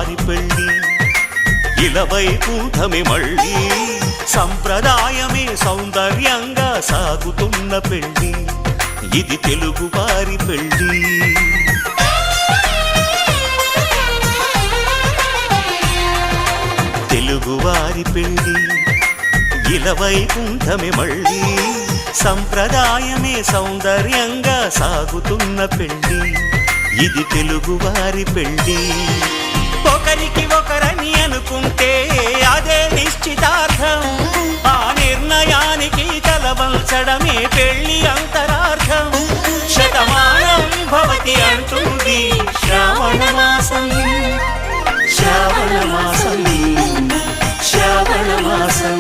తెలుగువారి పెళ్ళి ఇలవైకుంఠమే మళ్ళీ సంప్రదాయమే సౌందర్యంగా సాగుతున్న పెళ్ళి ఇది తెలుగువారి పెళ్ళి తెలుగువారి పెళ్ళి ఇలవైకుంఠమే మళ్ళీ సంప్రదాయమే సౌందర్యంగా సాగుతున్న పెళ్ళి ఇది తెలుగువారి పెళ్ళి ఒకరికి ఒకరని అనుకుంటే అదే నిశ్చితార్థం ఆ నిర్ణయానికి తలవంచడమే పెళ్ళి అంతరార్థం శతమానం భవతి అంటుంది శ్రావణ మాసం శ్రావణ మాసం శ్రావణ మాసం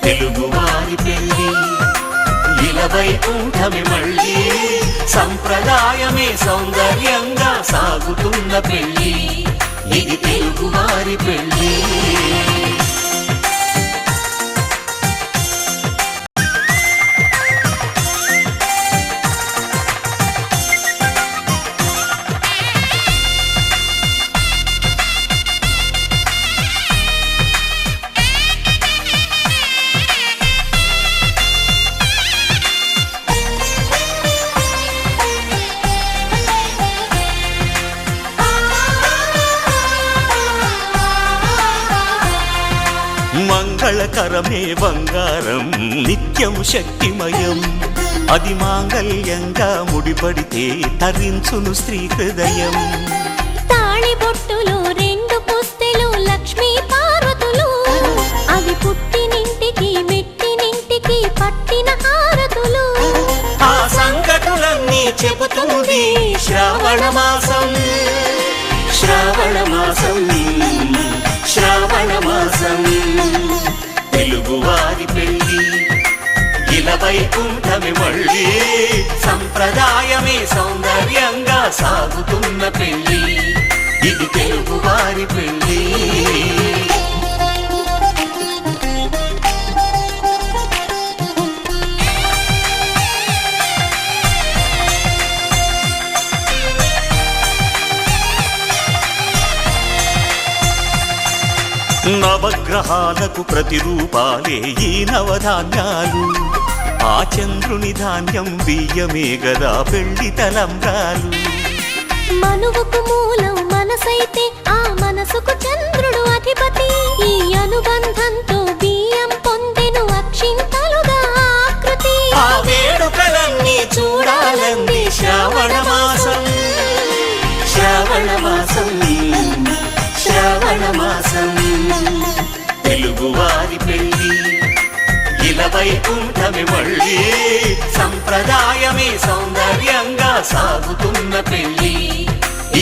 తెలుగువారి పెళ్ళి ఇలవైకుంఠమే మళ్ళీ సంప్రదాయమే సౌందర్యంగా సాగుతున్న పెళ్ళి ఇది తెలుగువారి పెళ్ళి మంగళకరమే బంగారం నిత్యం శక్తిమయం అది మాంగళ్యంగా ముడిపడితే తరించును స్త్రీ హృదయం తాళిబొట్టులు రెండు పుస్తెలు లక్ష్మీ పార్వతులు అవి పుట్టినింటికి మెట్టినింటికి పట్టిన హారతులు ఆ సంగతులన్నీ చెబుతుంది శ్రావణ మాసం శ్రావణ మాసం శ్రావణ మాసం తెలుగువారి పెళ్ళి ఇలవైకుంఠమే మళ్ళీ సంప్రదాయమే సౌందర్యంగా సాగుతున్న పెళ్ళి ఇది తెలుగువారి పెళ్ళి నవగ్రహాలకు ప్రతిరూపాలే ఈ నవధాన్యాలు ఆ చంద్రుని ధాన్యం బియ్యమే గదా పెళ్లి తలంబ్రాలు మనువుకు మూలం మనసైతే ఆ మనసుకు చంద్రుడు అధిపతి ఈ అనుబంధంతో బియ్యం పొందెను అక్షింతలుగా ఆకృతి ఆ వేడుకలన్నీ చూడాలంది శ్రావణ మాసం శ్రావణ మాసం శ్రావణ మాసం తెలుగువారి పెళ్ళి ఇలవైకుంఠమే మళ్ళీ సంప్రదాయమే సౌందర్యంగా సాగుతున్న పెళ్ళి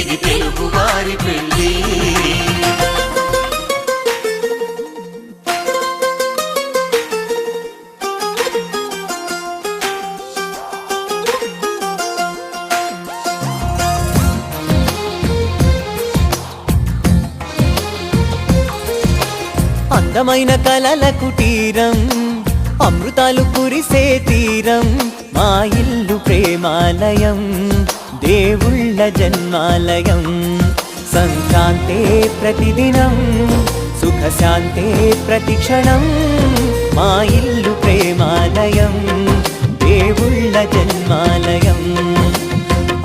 ఇది తెలుగువారి పెళ్ళి అందమైన కలల కుటీరం అమృతాలు కురిసే తీరం మా ఇల్లు ప్రేమాలయం దేవుళ్ళ జన్మాలయం సంక్రాంతే ప్రతిదినం సుఖశాంతే ప్రతిక్షణం మా ఇల్లు ప్రేమాలయం దేవుళ్ళ జన్మాలయం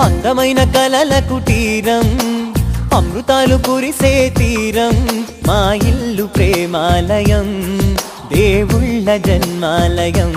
అందమైన కలల కుటీరం అమృతాలు కురిసే తీరం మా ఇల్లు ప్రేమాలయం దేవుళ్ళ జన్మాలయం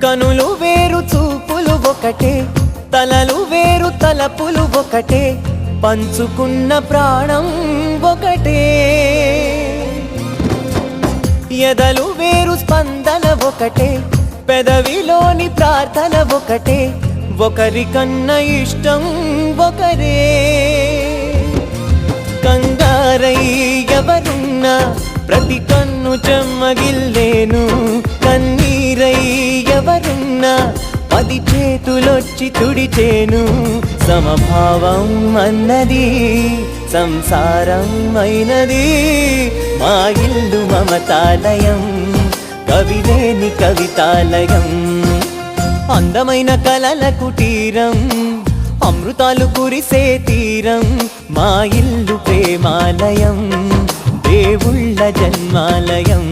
కనులు వేరు చూపులు ఒకటే తలలు వేరు తలపులు ఒకటే పంచుకున్న ప్రాణం ఒకటే ఎదలు వేరు స్పందన ఒకటే, పెదవిలోని ప్రార్థన ఒకటే, ఒకరికన్నా ఇష్టం ఒకరే. కంగారై ఎవరున్నా ప్రతి కన్ను చెమ్మగిల్లేను, కన్నీరై ఎవరున్నా 10 చేతులొచ్చి తుడిచేను. సమభావం అన్నది సంసారం అయినది, మా ఇల్లు మమతాలయం, కవిలేని కవితాలయం. అందమైన కలల కుటీరం, అమృతాలు కురిసే తీరం, మా ఇల్లు ప్రేమాలయం, దేవుళ్ళ జన్మాలయం.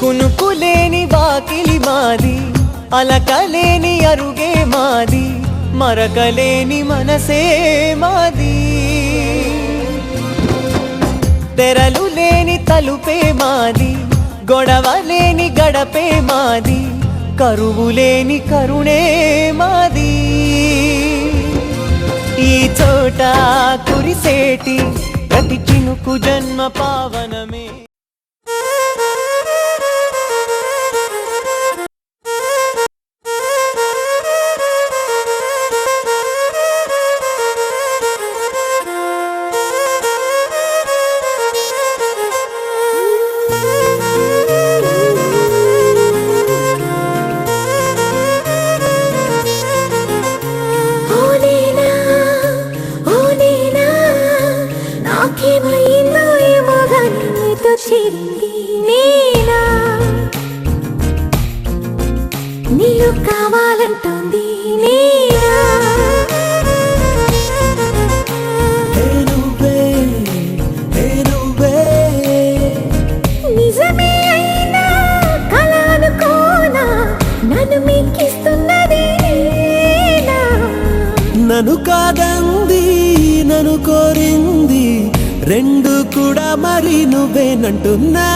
కునుకులేని వాకిలి మాది, అలకలేని అరుగే మాది, మరకలేని మనసే మాది. తెరలు లేని తలుపే మాది, గొడవ లేని గడపే మాది, కరువు లేని కరుణే మాది. ఈ చోట కురిసేటి ప్రతి చినుకు జన్మ పావనమే. నీళ్ళు కావాలంటుంది నేనా, నిజమే అయినా కల అనుకోనా, నన్ను మీకిస్తున్నది నేనా. నన్ను కాదంది నన్ను కోరింది, రెండు కూడా మరి నువ్వేనంటున్నా.